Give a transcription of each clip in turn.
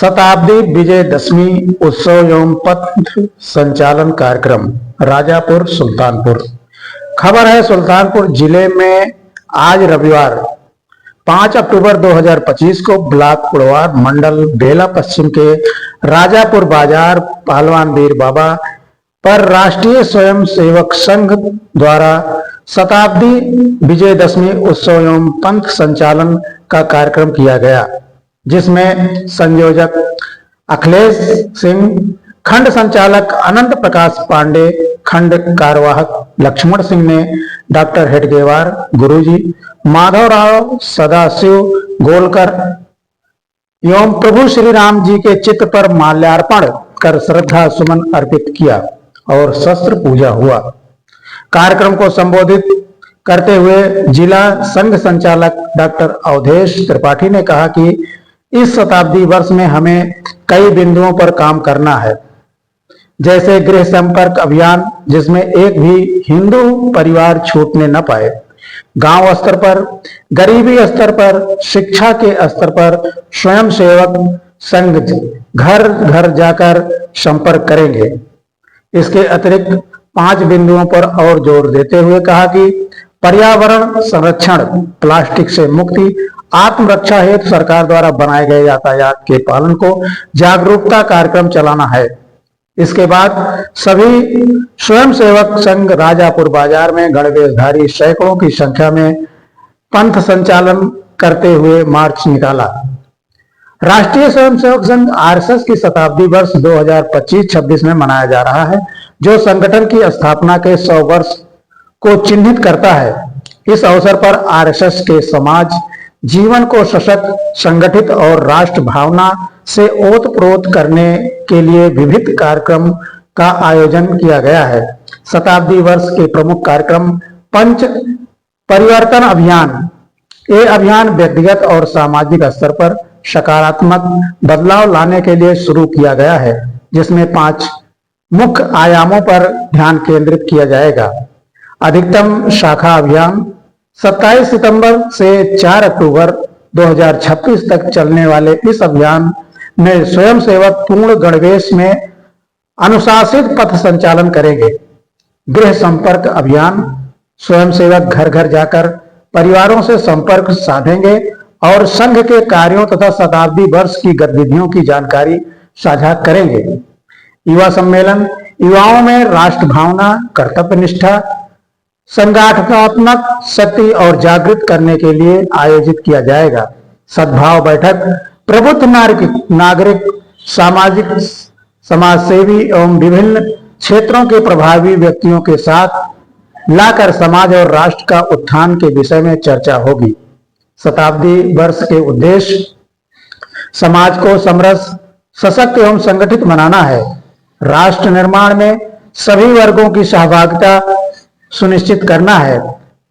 शताब्दी विजयदशमी उत्सव एवं पथ संचालन कार्यक्रम राजापुर सुल्तानपुर। खबर है, सुल्तानपुर जिले में आज रविवार 5 अक्टूबर 2025 को ब्लॉक पुड़वार मंडल बेला पश्चिम के राजापुर बाजार पहलवान वीर बाबा पर राष्ट्रीय स्वयं सेवक संघ द्वारा शताब्दी विजयदशमी उत्सव एवं पंथ संचालन का कार्यक्रम किया गया, जिसमें संयोजक अखिलेश सिंह, खंड संचालक अनंत प्रकाश पांडे, खंड कार्यवाहक लक्ष्मण सिंह ने डॉक्टर हेडगेवार गुरुजी, माधवराव सदाशिव गोलकर एवं प्रभु श्री राम जी के चित्र पर माल्यार्पण कर श्रद्धा सुमन अर्पित किया और शस्त्र पूजा हुआ। कार्यक्रम को संबोधित करते हुए जिला संघ संचालक डॉक्टर अवधेश त्रिपाठी ने कहा कि इस शताब्दी वर्ष में हमें कई बिंदुओं पर काम करना है, जैसे गृह संपर्क अभियान, जिसमें एक भी हिंदू परिवार छूटने न पाए, गांव स्तर पर, गरीबी स्तर पर, शिक्षा के स्तर पर स्वयं सेवक संघ घर घर जाकर संपर्क करेंगे। इसके अतिरिक्त 5 बिंदुओं पर और जोर देते हुए कहा कि पर्यावरण संरक्षण, प्लास्टिक से मुक्ति, आत्मरक्षा हेतु सरकार द्वारा बनाए गए यातायात के पालन को जागरूकता कार्यक्रम चलाना है। इसके बाद सभी स्वयंसेवक संघ राजापुर बाजार में गणवेशधारी सैकड़ों की संख्या में पंथ संचालन करते हुए मार्च निकाला। राष्ट्रीय स्वयंसेवक संघ आरएसएस की शताब्दी वर्ष 2025-26 में मनाया जा रहा है, जो संगठन की स्थापना के 100 वर्ष को चिन्हित करता है। इस अवसर पर आरएसएस के समाज जीवन को सशक्त, संगठित और राष्ट्र भावना से ओतप्रोत करने के लिए विविध कार्यक्रम का आयोजन किया गया है। शताब्दी वर्ष के प्रमुख कार्यक्रम पंच परिवर्तन अभियान। ये अभियान व्यक्तिगत और सामाजिक स्तर पर सकारात्मक बदलाव लाने के लिए शुरू किया गया है, जिसमें 5 मुख्य आयामों पर ध्यान केंद्रित किया जाएगा। अधिकतम शाखा अभियान 27 सितंबर से 4 अक्टूबर 2026 तक चलने वाले इस अभियान में स्वयंसेवक पूर्ण गणवेश में अनुशासित पथ संचालन करेंगे। गृह संपर्क अभियान, स्वयंसेवक घर घर जाकर परिवारों से संपर्क साधेंगे और संघ के कार्यों तथा शताब्दी वर्ष की गतिविधियों की जानकारी साझा करेंगे। युवा सम्मेलन, युवाओं में राष्ट्र भावना, कर्तव्य निष्ठा, संगठनात्मक शक्ति और जागृत करने के लिए आयोजित किया जाएगा। सद्भाव बैठक, प्रबुद्ध नागरिक, सामाजिक समाजसेवी एवं विभिन्न क्षेत्रों के प्रभावी व्यक्तियों के साथ लाकर समाज और राष्ट्र का उत्थान के विषय में चर्चा होगी। शताब्दी वर्ष के उद्देश्य समाज को समरस, सशक्त एवं संगठित बनाना है। राष्ट्र निर्माण में सभी वर्गों की सहभागिता सुनिश्चित करना है।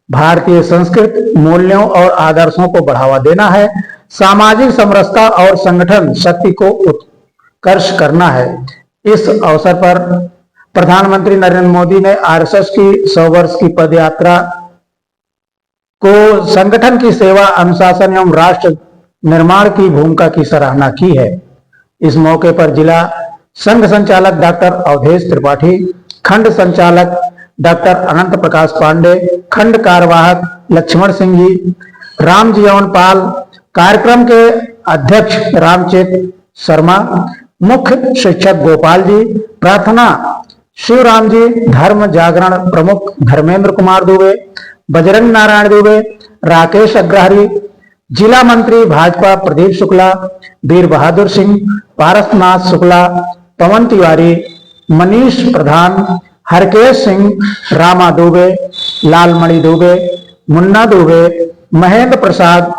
भारतीय संस्कृति, मूल्यों और आदर्शों को बढ़ावा देना है। सामाजिक समरसता और संगठन शक्ति को उत्कर्ष करना है। इस अवसर पर प्रधानमंत्री नरेंद्र मोदी ने आरएसएस की 100 वर्ष की पदयात्रा को संगठन की सेवा, अनुशासन एवं राष्ट्र निर्माण की भूमिका की सराहना की है। इस मौके पर जिला संघ संचालक डॉक्टर अवधेश त्रिपाठी, खंड संचालक डॉक्टर अनंत प्रकाश पांडे, खंड कार्यवाहक लक्ष्मण सिंह जी, राम जीवन पाल, कार्यक्रम के अध्यक्ष रामचेत शर्मा, मुख्य शिक्षक गोपाल जी, प्रार्थना शिवराम जी, धर्म जागरण प्रमुख धर्मेंद्र कुमार दुबे, बजरंग नारायण दुबे, राकेश अग्रहरी, जिला मंत्री भाजपा प्रदीप शुक्ला, वीर बहादुर सिंह, पारसनाथ शुक्ला, पवन तिवारी, मनीष प्रधान, हरकेश सिंह, रामा दुबे, लालमणि दुबे, मुन्ना दुबे, महेंद्र प्रसाद,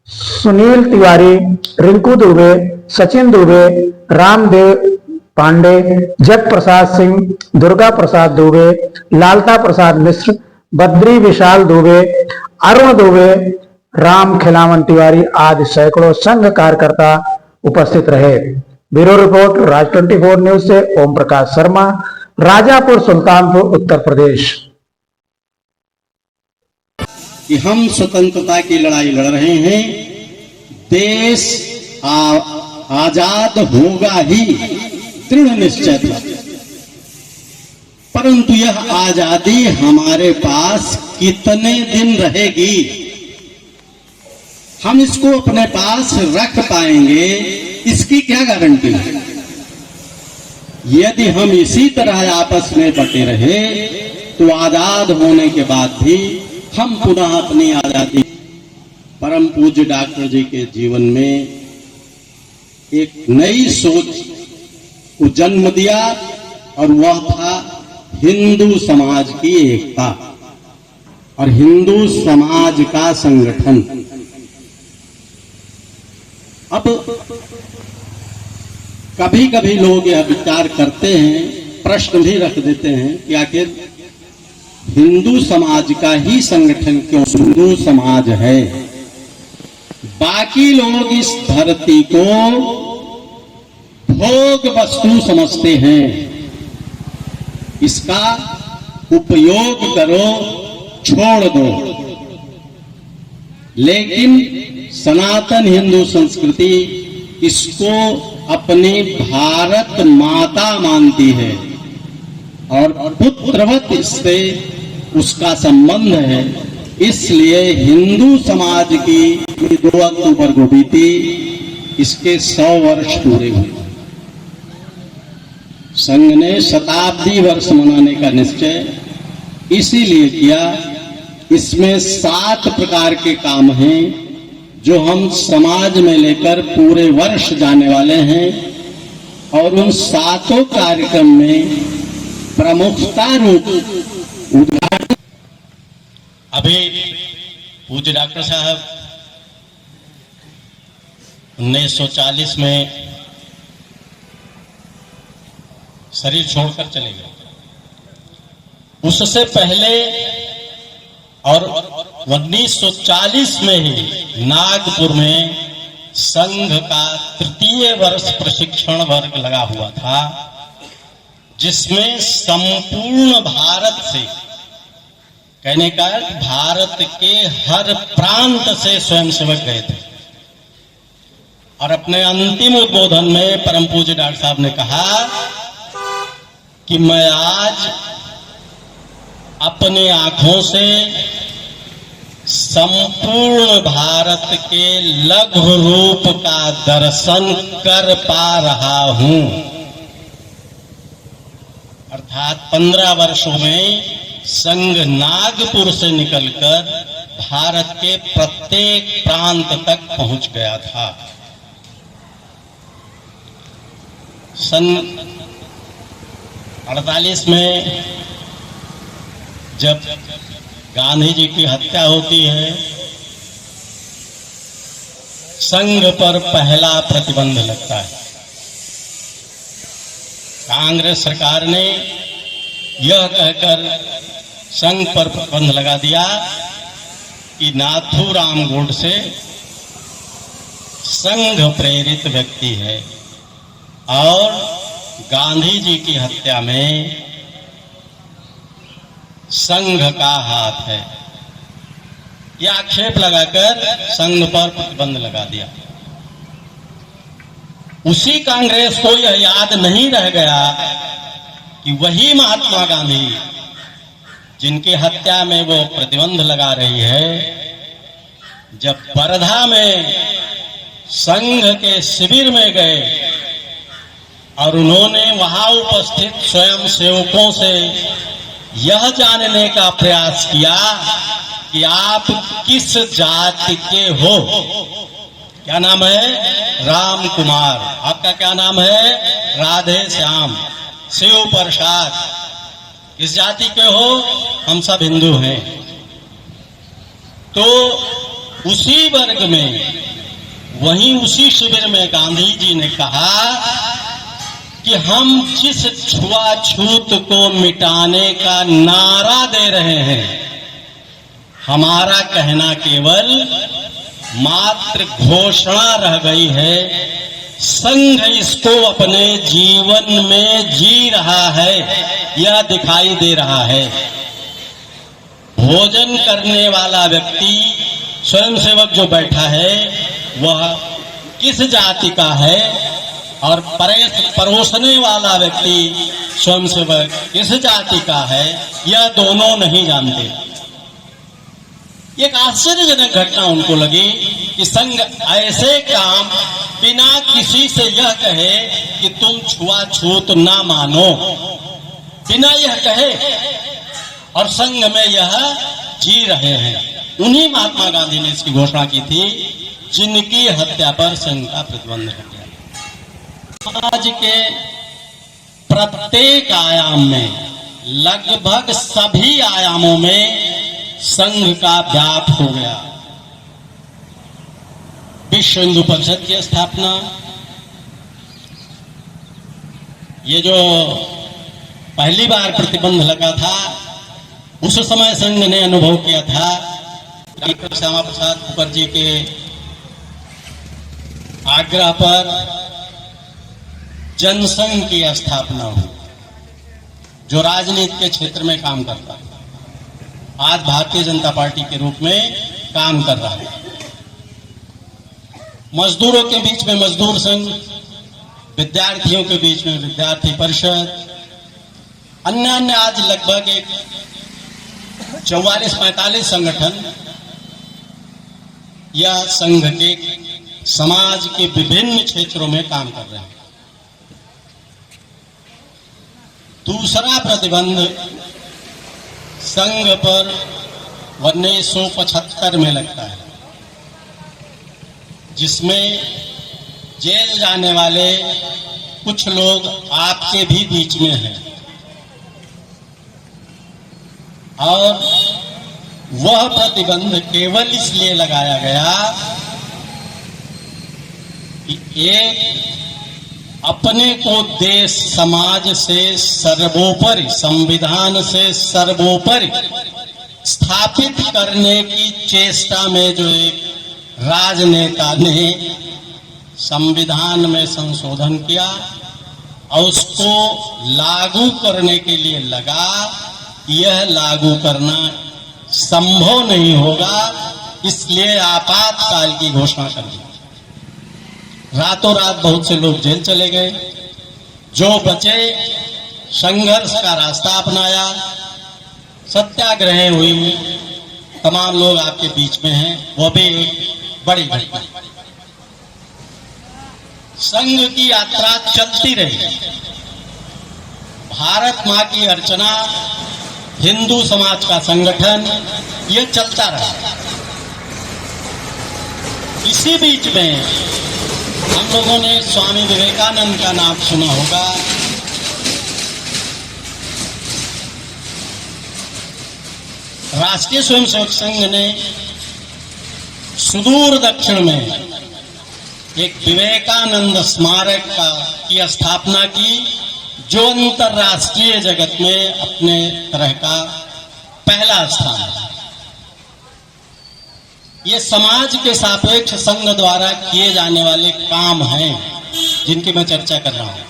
सुनील तिवारी, रिंकू दुबे, सचिन दुबे, रामदेव पांडे, जग प्रसाद सिंह, दुर्गा प्रसाद दुबे, लालता प्रसाद मिश्र, बद्री विशाल दुबे, अरुण दुबे, राम खिलावन तिवारी आदि सैकड़ों संघ कार्यकर्ता उपस्थित रहे। ब्यूरो रिपोर्ट राज 24 न्यूज से ओम प्रकाश शर्मा, राजापुर सुल्तानपुर उत्तर प्रदेश। कि हम स्वतंत्रता की लड़ाई लड़ रहे हैं। देश आजाद होगा ही, दृढ़ निश्चय था। परंतु यह आजादी हमारे पास कितने दिन रहेगी, हम इसको अपने पास रख पाएंगे, इसकी क्या गारंटी है? यदि हम इसी तरह आपस में बटे रहे तो आजाद होने के बाद भी हम पुनः अपनी आजादी। परम पूज्य डॉक्टर जी के जीवन में एक नई सोच को जन्म दिया और वह था हिंदू समाज की एकता और हिंदू समाज का संगठन। अब कभी कभी लोग यह विचार करते हैं, प्रश्न भी रख देते हैं कि आखिर हिंदू समाज का ही संगठन क्यों हिंदू समाज है? बाकी लोग इस धरती को भोग वस्तु समझते हैं, इसका उपयोग करो, छोड़ दो। लेकिन सनातन हिंदू संस्कृति इसको अपनी भारत माता मानती है और पुत्रवत इससे उसका संबंध है। इसलिए हिंदू समाज की 2 अक्टूबर को बीती, इसके 100 वर्ष पूरे हुए। संघ ने शताब्दी वर्ष मनाने का निश्चय इसीलिए किया। इसमें 7 प्रकार के काम हैं जो हम समाज में लेकर पूरे वर्ष जाने वाले हैं और उन 7 कार्यक्रम में प्रमुखता रूप उद्घाटन। अभी पूज्य डॉक्टर साहब 1940 में शरीर छोड़कर चले गए। उससे पहले और 1940 में ही नागपुर में संघ का 3य वर्ष प्रशिक्षण वर्ग लगा हुआ था, जिसमें संपूर्ण भारत से, कहने का भारत के हर प्रांत से स्वयंसेवक गए थे। और अपने अंतिम उद्बोधन में परम पूज्य डॉक्टर साहब ने कहा कि मैं आज अपने आंखों से संपूर्ण भारत के लघु रूप का दर्शन कर पा रहा हूं। अर्थात 15 वर्षों में संघ नागपुर से निकलकर भारत के प्रत्येक प्रांत तक पहुंच गया था। सन 48 में जब गांधी जी की हत्या होती है, संघ पर पहला प्रतिबंध लगता है। कांग्रेस सरकार ने यह कहकर संघ पर प्रतिबंध लगा दिया कि नाथूराम गोडसे संघ प्रेरित व्यक्ति है और गांधी जी की हत्या में संघ का हाथ है। यह आक्षेप लगाकर संघ पर प्रतिबंध लगा दिया। उसी कांग्रेस को यह याद नहीं रह गया कि वही महात्मा गांधी जिनकी हत्या में वो प्रतिबंध लगा रही है, जब वर्धा में संघ के शिविर में गए और उन्होंने वहां उपस्थित स्वयं सेवकों से यह जानने का प्रयास किया कि आप किस जाति के हो। क्या नाम है? राम कुमार। आपका क्या नाम है? राधे श्याम। शिव प्रसाद। किस जाति के हो? हम सब हिंदू हैं। तो उसी वर्ग में, वहीं उसी शिविर में गांधी जी ने कहा कि हम जिस छुआछूत को मिटाने का नारा दे रहे हैं, हमारा कहना केवल मात्र घोषणा रह गई है। संघ इसको अपने जीवन में जी रहा है, यह दिखाई दे रहा है। भोजन करने वाला व्यक्ति, स्वयंसेवक जो बैठा है, वह किस जाति का है और परोसने वाला व्यक्ति स्वयंसेवक किस जाति का है, यह दोनों नहीं जानते। एक आश्चर्यजनक घटना उनको लगी कि संघ ऐसे काम बिना किसी से यह कहे कि तुम छुआछूत ना मानो, बिना यह कहे, और संघ में यह जी रहे हैं। उन्हीं महात्मा गांधी ने इसकी घोषणा की थी जिनकी हत्या पर संघ का प्रतिबंध है। समाज के प्रत्येक आयाम में, लगभग सभी आयामों में संघ का व्याप हो गया। विश्व हिंदू परिषद की स्थापना, ये जो पहली बार प्रतिबंध लगा था उस समय संघ ने अनुभव किया था। डॉक्टर श्यामा प्रसाद मुखर्जी के आग्रह पर जनसंघ की स्थापना हुई, जो राजनीति के क्षेत्र में काम करता है, आज भारतीय जनता पार्टी के रूप में काम कर रहा है। मजदूरों के बीच में मजदूर संघ, विद्यार्थियों के बीच में विद्यार्थी परिषद, अन्य आज लगभग एक 44-45 संगठन या संघ के समाज के विभिन्न क्षेत्रों में काम कर रहे हैं। दूसरा प्रतिबंध संघ पर 1975 में लगता है, जिसमें जेल जाने वाले कुछ लोग आपके भी बीच में हैं, और वह प्रतिबंध केवल इसलिए लगाया गया कि एक अपने को देश समाज से सर्वोपरि, संविधान से सर्वोपरि स्थापित करने की चेष्टा में जो एक राजनेता ने संविधान में संशोधन किया और उसको लागू करने के लिए लगा, यह लागू करना संभव नहीं होगा, इसलिए आपातकाल की घोषणा कर दी। रातों रात बहुत से लोग जेल चले गए, जो बचे संघर्ष का रास्ता अपनाया, सत्याग्रह हुई, तमाम लोग आपके बीच में हैं, वो भी एक बड़ी घटना। संघ की यात्रा चलती रही, भारत मां की अर्चना, हिंदू समाज का संगठन, ये चलता रहा। इसी बीच में हम लोगों ने स्वामी विवेकानंद का नाम सुना होगा। राष्ट्रीय स्वयंसेवक संघ ने सुदूर दक्षिण में एक विवेकानंद स्मारक की स्थापना की, जो अंतरराष्ट्रीय जगत में अपने तरह का पहला स्थान है। ये समाज के सापेक्ष संघ द्वारा किए जाने वाले काम हैं जिनकी मैं चर्चा कर रहा हूं।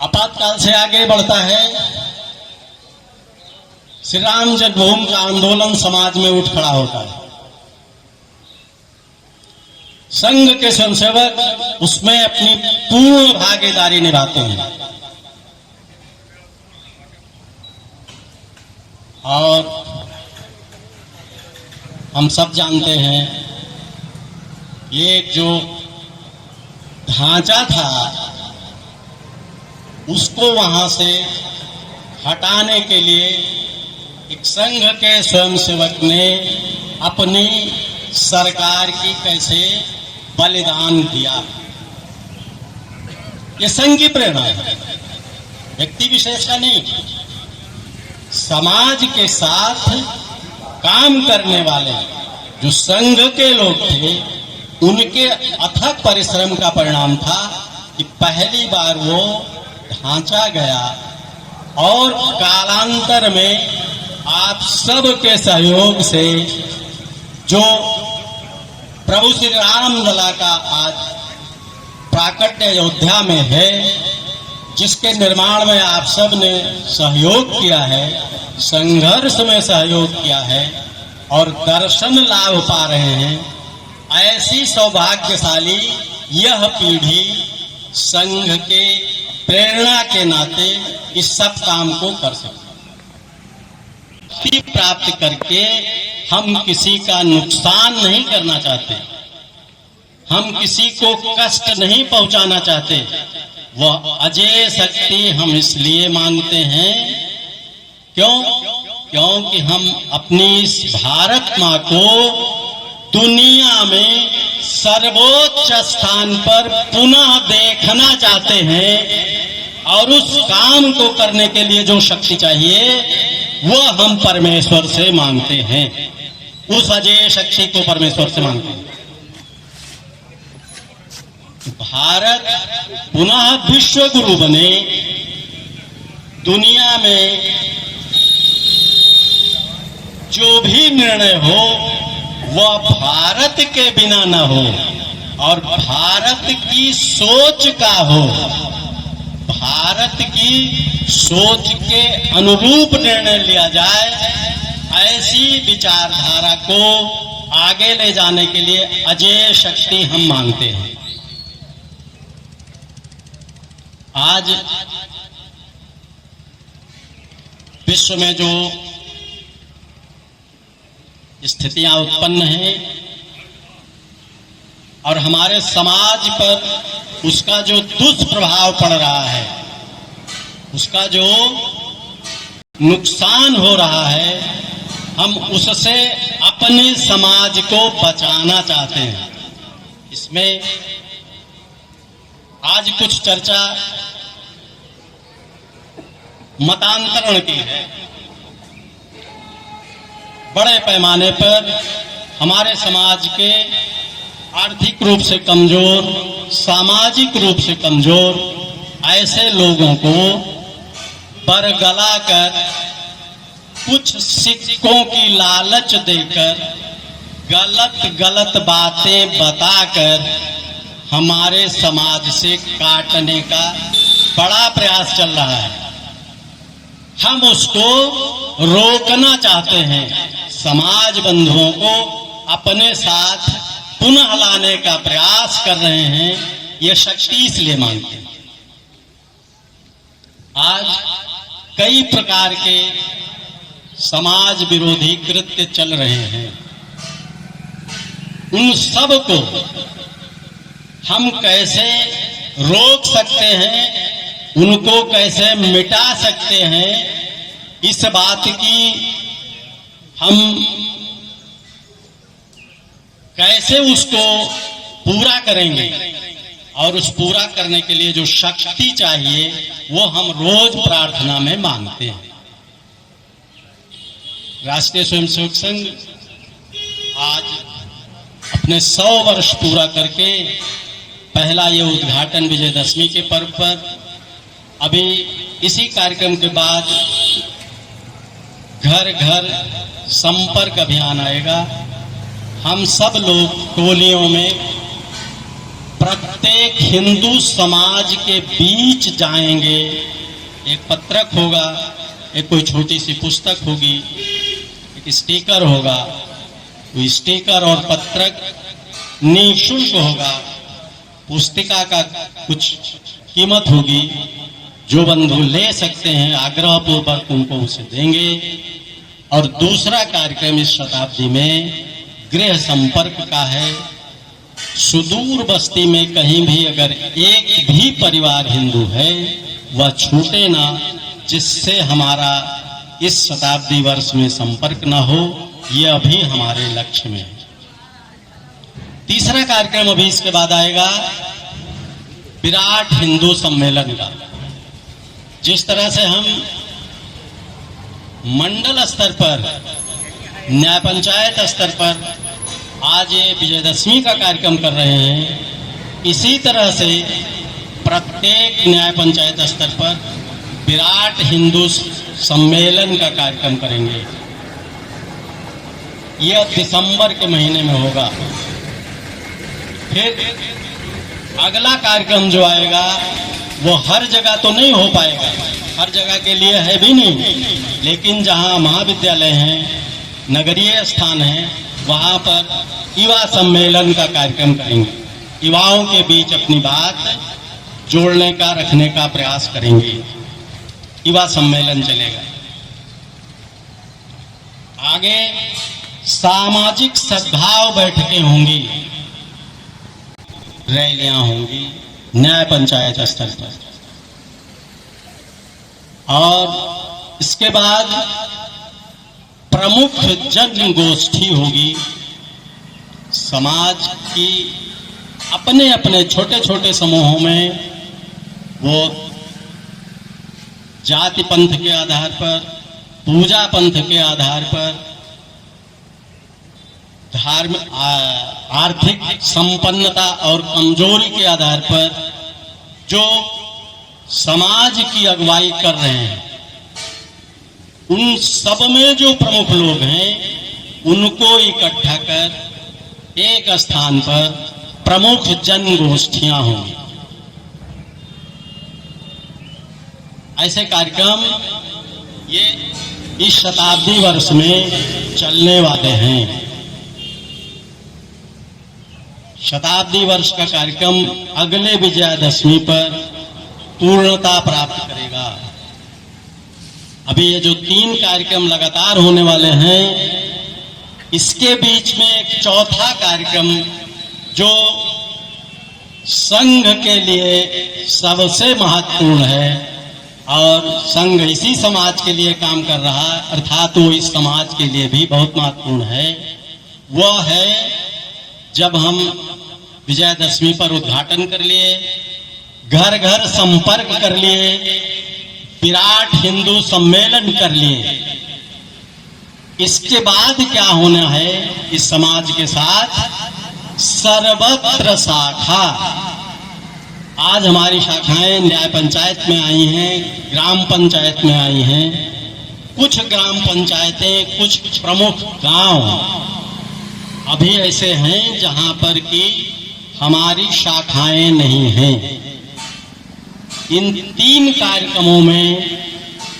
आपातकाल से आगे बढ़ता है, श्री राम जन्मभूमि का आंदोलन समाज में उठ खड़ा होता है। संघ के स्वयंसेवक उसमें अपनी पूर्ण भागीदारी निभाते हैं, और हम सब जानते हैं ये जो ढांचा था उसको वहां से हटाने के लिए एक संघ के स्वयंसेवक ने अपनी सरकार की कैसे बलिदान दिया। ये संघ की प्रेरणा है, व्यक्ति विशेष का नहीं। समाज के साथ काम करने वाले जो संघ के लोग थे, उनके अथक परिश्रम का परिणाम था कि पहली बार वो ढांचा गया, और कालांतर में आप सब के सहयोग से जो प्रभु श्री राम लला का आज प्राकट्य अयोध्या में है, जिसके निर्माण में आप सब ने सहयोग किया है, संघर्ष में सहयोग किया है और दर्शन लाभ पा रहे हैं, ऐसी सौभाग्यशाली यह पीढ़ी संघ के प्रेरणा के नाते इस सब काम को कर सकती प्राप्त करके हम किसी का नुकसान नहीं करना चाहते, हम किसी को कष्ट नहीं पहुंचाना चाहते। वह अजय शक्ति हम इसलिए मांगते हैं क्योंकि हम अपनी इस भारत माँ को दुनिया में सर्वोच्च स्थान पर पुनः देखना चाहते हैं, और उस काम को करने के लिए जो शक्ति चाहिए वह हम परमेश्वर से मांगते हैं, उस अजय शक्ति को परमेश्वर से मांगते हैं। भारत पुनः विश्व गुरु बने, दुनिया में जो भी निर्णय हो वह भारत के बिना न हो और भारत की सोच का हो, भारत की सोच के अनुरूप निर्णय लिया जाए। ऐसी विचारधारा को आगे ले जाने के लिए अजय शक्ति हम मांगते हैं। आज विश्व में जो स्थितियां उत्पन्न हैं और हमारे समाज पर उसका जो दुष्प्रभाव पड़ रहा है, उसका जो नुकसान हो रहा है, हम उससे अपने समाज को बचाना चाहते हैं। इसमें आज कुछ चर्चा मतांतरण की है। बड़े पैमाने पर हमारे समाज के आर्थिक रूप से कमजोर, सामाजिक रूप से कमजोर ऐसे लोगों को बरगला कर कुछ सिक्कों की लालच देकर गलत बातें बताकर हमारे समाज से काटने का बड़ा प्रयास चल रहा है। हम उसको रोकना चाहते हैं, समाज बंधुओं को अपने साथ पुनः लाने का प्रयास कर रहे हैं। ये शक्ति इसलिए मांगते हैं। आज कई प्रकार के समाज विरोधी कृत्य चल रहे हैं, उन सब को हम कैसे रोक सकते हैं, उनको कैसे मिटा सकते हैं, इस बात की हम कैसे उसको पूरा करेंगे और उस पूरा करने के लिए जो शक्ति चाहिए वो हम रोज प्रार्थना में मांगते हैं। राष्ट्रीय स्वयंसेवक संघ आज अपने 100 वर्ष पूरा करके पहला ये उद्घाटन विजयदशमी के पर्व पर, अभी इसी कार्यक्रम के बाद घर घर संपर्क अभियान आएगा। हम सब लोग टोलियों में प्रत्येक हिंदू समाज के बीच जाएंगे। एक पत्रक होगा, एक कोई छोटी सी पुस्तक होगी, एक स्टिकर होगा। वो स्टिकर और पत्रक निःशुल्क होगा, पुस्तिका का कुछ कीमत होगी। जो बंधु ले सकते हैं आग्रह पूर्वक उनको उसे देंगे। और दूसरा कार्यक्रम इस शताब्दी में गृह संपर्क का है। सुदूर बस्ती में कहीं भी अगर एक भी परिवार हिंदू है वह छूटे ना, जिससे हमारा इस शताब्दी वर्ष में संपर्क ना हो। यह अभी हमारे लक्ष्य में है। तीसरा कार्यक्रम अभी इसके बाद आएगा विराट हिंदू सम्मेलन का। जिस तरह से हम मंडल स्तर पर, न्याय पंचायत स्तर पर आज ये विजयदशमी का कार्यक्रम कर रहे हैं, इसी तरह से प्रत्येक न्याय पंचायत स्तर पर विराट हिंदू सम्मेलन का कार्यक्रम करेंगे। यह दिसंबर के महीने में होगा। फिर अगला कार्यक्रम जो आएगा वो हर जगह तो नहीं हो पाएगा, हर जगह के लिए है भी नहीं, लेकिन जहां महाविद्यालय हैं नगरीय स्थान है, वहां पर युवा सम्मेलन का कार्यक्रम करेंगे। युवाओं के बीच अपनी बात जोड़ने का, रखने का प्रयास करेंगे। युवा सम्मेलन चलेगा। आगे सामाजिक सद्भाव बैठकें होंगी, रैलियां होंगी न्याय पंचायत स्तर पर, और इसके बाद प्रमुख जन गोष्ठी होगी। समाज की अपने अपने छोटे छोटे समूहों में वो जाति पंथ के आधार पर, पूजा पंथ के आधार पर, धार्मिक आर्थिक संपन्नता और कमजोरी के आधार पर जो समाज की अगुवाई कर रहे हैं, उन सब में जो प्रमुख लोग हैं उनको इकट्ठा कर एक स्थान पर प्रमुख जन गोष्ठियां होंगी। ऐसे कार्यक्रम ये इस शताब्दी वर्ष में चलने वाले हैं। शताब्दी वर्ष का कार्यक्रम अगले विजयादशमी पर पूर्णता प्राप्त करेगा। अभी ये जो 3 कार्यक्रम लगातार होने वाले हैं, इसके बीच में एक चौथा कार्यक्रम जो संघ के लिए सबसे महत्वपूर्ण है, और संघ इसी समाज के लिए काम कर रहा है, अर्थात वो इस समाज के लिए भी बहुत महत्वपूर्ण है। वह है जब हम विजयादशमी पर उद्घाटन कर लिए, घर घर संपर्क कर लिए, विराट हिंदू सम्मेलन कर लिए, इसके बाद क्या होना है इस समाज के साथ? सर्वत्र शाखा। आज हमारी शाखाएं न्याय पंचायत में आई हैं, ग्राम पंचायत में आई हैं, कुछ ग्राम पंचायतें, कुछ प्रमुख गांव अभी ऐसे हैं जहां पर कि हमारी शाखाएं नहीं हैं। इन 3 कार्यक्रमों में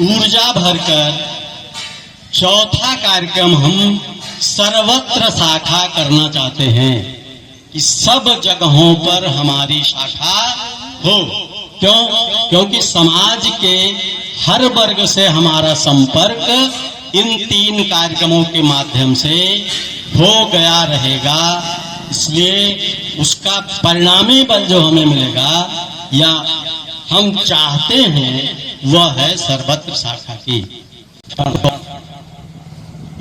ऊर्जा भरकर चौथा कार्यक्रम हम सर्वत्र शाखा करना चाहते हैं कि सब जगहों पर हमारी शाखा हो। क्यों? क्योंकि समाज के हर वर्ग से हमारा संपर्क इन 3 कार्यक्रमों के माध्यम से हो गया रहेगा। इसलिए उसका परिणामी बल जो हमें मिलेगा या हम चाहते हैं वह है सर्वत्र शाखा की।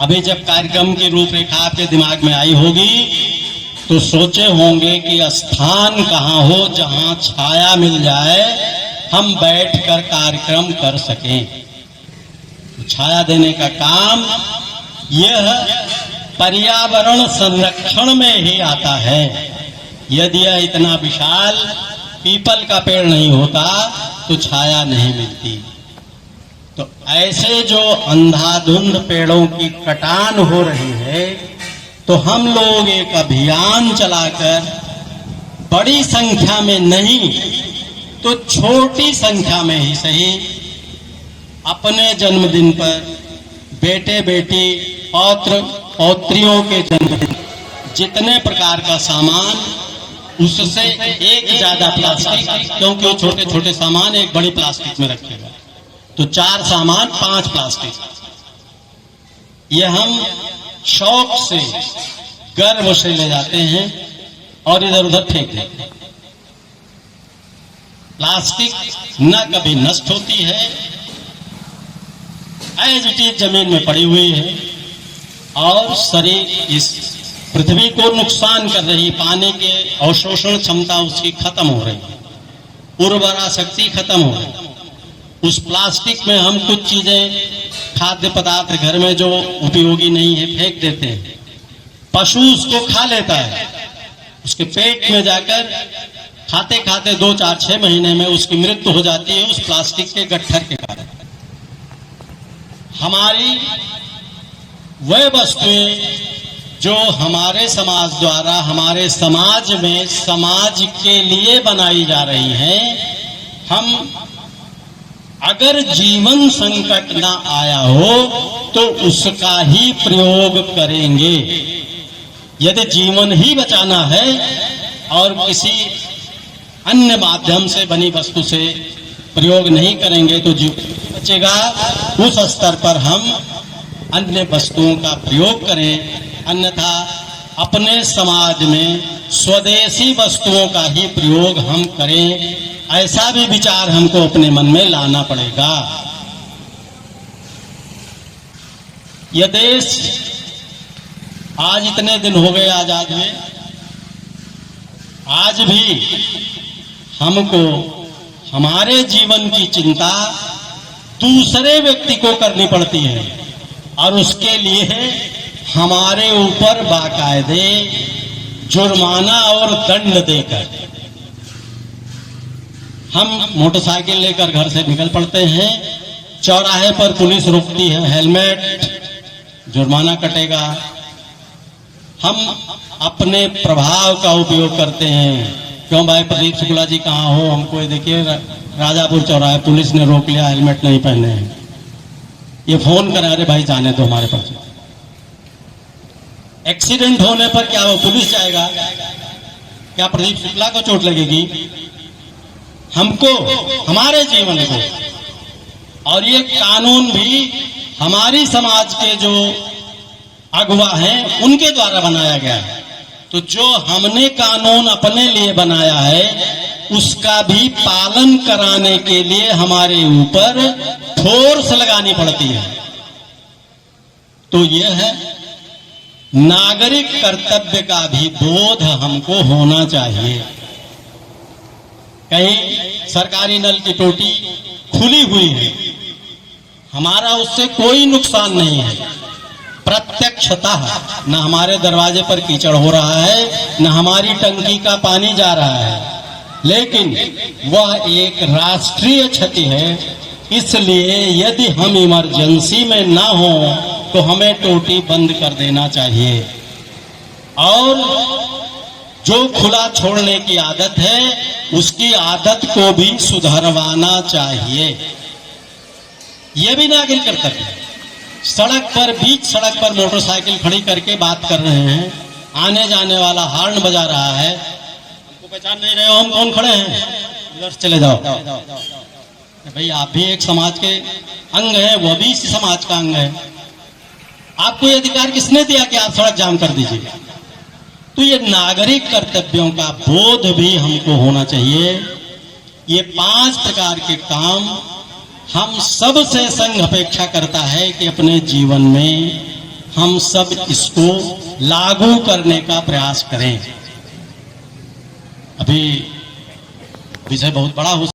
अभी जब कार्यक्रम की रूपरेखा आपके दिमाग में आई होगी तो सोचे होंगे कि स्थान कहाँ हो जहां छाया मिल जाए, हम बैठकर कार्यक्रम कर सकें। तो छाया देने का काम यह पर्यावरण संरक्षण में ही आता है। यदि यह इतना विशाल पीपल का पेड़ नहीं होता तो छाया नहीं मिलती। तो ऐसे जो अंधाधुंध पेड़ों की कटान हो रही है, तो हम लोग एक अभियान चलाकर बड़ी संख्या में नहीं तो छोटी संख्या में ही सही अपने जन्मदिन पर, बेटे बेटी पौत्र पौत्रियों के जन्मदिन, जितने प्रकार का सामान उससे एक ज्यादा प्लास्टिक, क्योंकि वो छोटे छोटे सामान एक बड़ी प्लास्टिक में रखेगा, तो 4 सामान 5 प्लास्टिक, ये हम शौक से गर्व से ले जाते हैं और इधर उधर फेंक देते हैं। प्लास्टिक न कभी नष्ट होती है, एज इट इज जमीन में पड़ी हुई है और शरीर इस पृथ्वी को नुकसान कर रही, पानी के अवशोषण क्षमता उसकी खत्म हो रही है, उर्वरा शक्ति खत्म हो रही है। उस प्लास्टिक में हम कुछ चीजें, खाद्य पदार्थ घर में जो उपयोगी नहीं है फेंक देते हैं, पशु उसको खा लेता है, उसके पेट में जाकर खाते खाते 2, 4, 6 महीने में उसकी मृत्यु हो जाती है उस प्लास्टिक के गट्ठर के कारण। हमारी वह वस्तुएं जो हमारे समाज द्वारा हमारे समाज में समाज के लिए बनाई जा रही हैं, हम अगर जीवन संकट ना आया हो तो उसका ही प्रयोग करेंगे। यदि जीवन ही बचाना है और किसी अन्य माध्यम से बनी वस्तु से प्रयोग नहीं करेंगे तो जीवन बचेगा। उस स्तर पर हम अन्य वस्तुओं का प्रयोग करें, अन्यथा अपने समाज में स्वदेशी वस्तुओं का ही प्रयोग हम करें, ऐसा भी विचार हमको अपने मन में लाना पड़ेगा। यह देश आज इतने दिन हो गए आजाद हुए, आज भी हमको हमारे जीवन की चिंता दूसरे व्यक्ति को करनी पड़ती है और उसके लिए हमारे ऊपर बाकायदे जुर्माना और दंड देकर हम मोटरसाइकिल लेकर घर से निकल पड़ते हैं। चौराहे पर पुलिस रोकती है, हेलमेट, जुर्माना कटेगा। हम अपने प्रभाव का उपयोग करते हैं, क्यों भाई प्रदीप शुक्ला जी कहाँ हो, हमको ये देखिए राजापुर चौराहे पुलिस ने रोक लिया, हेलमेट नहीं पहने हैं। ये फोन करें, अरे भाई जाने दो हमारे पास। एक्सीडेंट होने पर क्या वो पुलिस जाएगा? क्या प्रदीप शुक्ला को चोट लगेगी? हमको, हमारे जीवन को। और ये कानून भी हमारी समाज के जो अगुवा हैं उनके द्वारा बनाया गया है। तो जो हमने कानून अपने लिए बनाया है उसका भी पालन कराने के लिए हमारे ऊपर फोर्स लगानी पड़ती है। तो यह है नागरिक कर्तव्य का भी बोध हमको होना चाहिए। कहीं सरकारी नल की टोटी खुली हुई है, हमारा उससे कोई नुकसान नहीं है, प्रत्यक्षतः न हमारे दरवाजे पर कीचड़ हो रहा है, न हमारी टंकी का पानी जा रहा है, लेकिन वह एक राष्ट्रीय क्षति है। इसलिए यदि हम इमरजेंसी में ना हो तो हमें टोटी बंद कर देना चाहिए और जो खुला छोड़ने की आदत है उसकी आदत को भी सुधरवाना चाहिए। यह भी नागरिक कर्तव्य है। सड़क पर, बीच सड़क पर मोटरसाइकिल खड़ी करके बात कर रहे हैं, आने जाने वाला हॉर्न बजा रहा है, हमको पहचान नहीं रहे हो हम कौन खड़े हैं, इधर चले जाओ। भाई आप भी एक समाज के अंग हैं, वह भी इसी समाज का अंग है। आपको ये अधिकार किसने दिया कि आप सड़क जाम कर दीजिए? तो ये नागरिक कर्तव्यों का बोध भी हमको होना चाहिए। ये 5 प्रकार के काम हम सब से संघ अपेक्षा करता है कि अपने जीवन में हम सब इसको लागू करने का प्रयास करें। अभी विषय बहुत बड़ा हो